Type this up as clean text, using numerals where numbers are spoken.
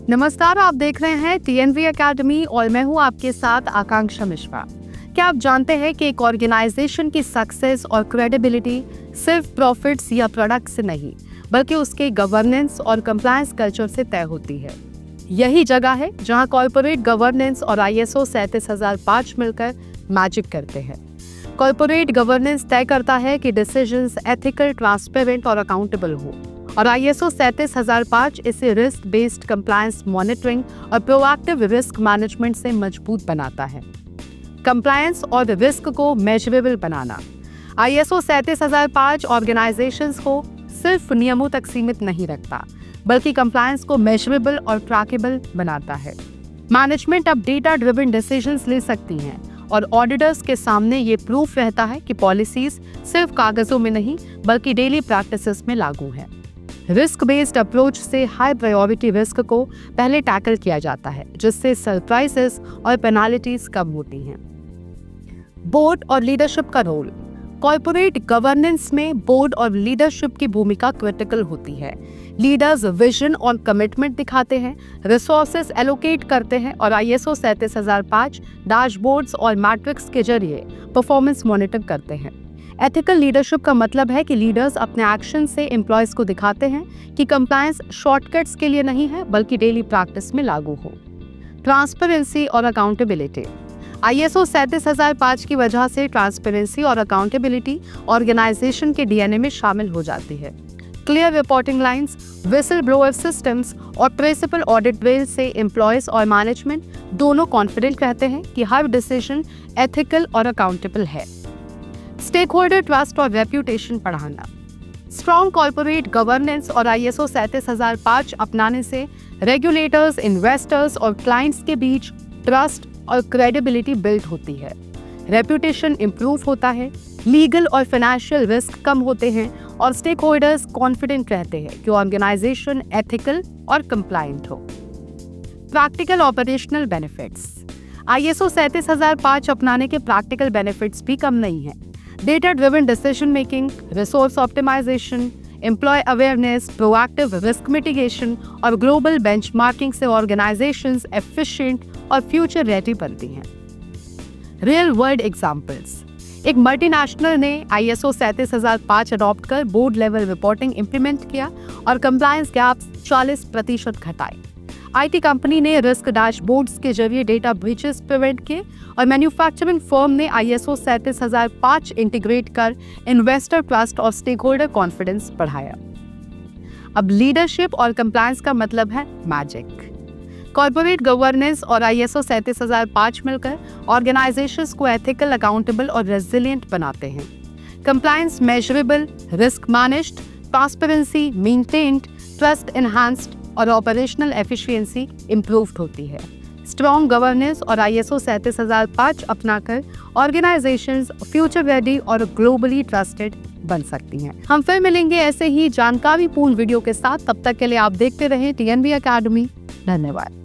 नमस्कार, आप देख रहे हैं टीएनवी एकेडमी और मैं हूं आपके साथ आकांक्षा मिश्रा। क्या आप जानते हैं कि एक ऑर्गेनाइजेशन की सक्सेस और क्रेडिबिलिटी सिर्फ प्रॉफिट्स या प्रोडक्ट से नहीं, बल्कि उसके गवर्नेंस और कंप्लायंस कल्चर से तय होती है। यही जगह है जहां कॉर्पोरेट गवर्नेंस और ISO 37005 मिलकर मैजिक करते हैं। कॉर्पोरेट गवर्नेंस तय करता है कि डिसीजंस एथिकल, ट्रांसपेरेंट और अकाउंटेबल हो, और ISO 37005 इसे रिस्क बेस्ड कंप्लायंस मॉनिटरिंग और प्रोएक्टिव रिस्क मैनेजमेंट से मजबूत बनाता है। कंप्लायंस और रिस्क को मेजरेबल बनाना। ISO 37005 ऑर्गेनाइजेशंस को सिर्फ नियमों तक सीमित नहीं रखता, बल्कि कंप्लायंस को मेजरेबल और ट्रैकेबल बनाता है। मैनेजमेंट अब डेटा ड्रिवन डिसीजंस ले सकती हैं और ऑडिटर्स के सामने ये प्रूफ रहता है कि पॉलिसीज सिर्फ कागजों में नहीं, बल्कि डेली प्रैक्टिसेस में लागू है। रिस्क बेस्ड अप्रोच से हाई प्रायोरिटी रिस्क को पहले टैकल किया जाता है, जिससे सरप्राइजेस और पेनाल्टीज कम होती हैं। बोर्ड और लीडरशिप का रोल। कॉर्पोरेट गवर्नेंस में बोर्ड और लीडरशिप की भूमिका क्रिटिकल होती है। लीडर्स विजन और कमिटमेंट दिखाते हैं, रिसोर्सेज एलोकेट करते हैं और ISO 37005 डैशबोर्ड्स और मैट्रिक्स के जरिए परफॉर्मेंस मॉनिटर करते हैं। एथिकल लीडरशिप का मतलब है कि लीडर्स अपने एक्शन से एम्प्लॉयज को दिखाते हैं कि कंप्लायंस शॉर्टकट्स के लिए नहीं है, बल्कि डेली प्रैक्टिस में लागू हो। ट्रांसपेरेंसी और अकाउंटेबिलिटी। ISO 37005 की वजह से ट्रांसपेरेंसी और अकाउंटेबिलिटी ऑर्गेनाइजेशन के DNA में शामिल हो जाती है। Clear reporting lines, whistle blower systems और प्रिंसिपल ऑडिट ट्रेल से एम्प्लॉयज और मैनेजमेंट दोनों कॉन्फिडेंट रहते हैं कि हर डिसीजन एथिकल और अकाउंटेबल है। स्टेक होल्डर ट्रस्ट और रेप्यूटेशन बढ़ाना। स्ट्रॉन्ग कॉर्पोरेट गवर्नेंस और ISO 37005 अपनाने से रेगुलेटर्स, इन्वेस्टर्स और क्लाइंट्स के बीच ट्रस्ट और क्रेडिबिलिटी बिल्ड होती है। रेप्यूटेशन इंप्रूव होता है, लीगल और फाइनेंशियल रिस्क कम होते हैं और स्टेक होल्डर्स कॉन्फिडेंट रहते हैं कि ऑर्गेनाइजेशन एथिकल और कंप्लायंट हो। Practical operational benefits. ISO 37005 अपनाने के प्रैक्टिकल बेनिफिट्स भी कम नहीं हैं। Data driven decision making, resource optimisation, employ awareness, proactive risk mitigation और ग्लोबल बेंचमार्किंग से ऑर्गेनाइजेशंस एफिशिएंट और फ्यूचर रेडी बनती हैं। Real world examples. एक मल्टीनेशनल ने ISO 37005 अडॉप्ट कर बोर्ड लेवल रिपोर्टिंग इंप्लीमेंट किया और कंप्लायंस गैप्स 40% घटाए। IT कंपनी ने रिस्क डैशबोर्ड्स के जरिए डेटा ब्रीचेस प्रिवेंट किए और मैन्युफैक्चरिंग फर्म ने ISO 37005 इंटीग्रेट कर इन्वेस्टर ट्रस्ट और स्टेक होल्डर कॉन्फिडेंस बढ़ाया। अब लीडरशिप और कंप्लायंस का मतलब है मैजिक। कॉर्पोरेट गवर्नेंस और ISO 37005 मिलकर ऑर्गेनाइजेशंस को एथिकल, अकाउंटेबल और रेजिलिएंट बनाते हैं। Compliance measurable, risk managed, transparency maintained, trust enhanced और ऑपरेशनल एफिशिएंसी इंप्रूव्ड होती है। स्ट्रॉन्ग गवर्नेंस और ISO 37005 अपनाकर ऑर्गेनाइजेशंस फ्यूचर रेडी और ग्लोबली ट्रस्टेड बन सकती हैं। हम फिर मिलेंगे ऐसे ही जानकारीपूर्ण वीडियो के साथ। तब तक के लिए आप देखते रहें TNV एकेडमी। धन्यवाद।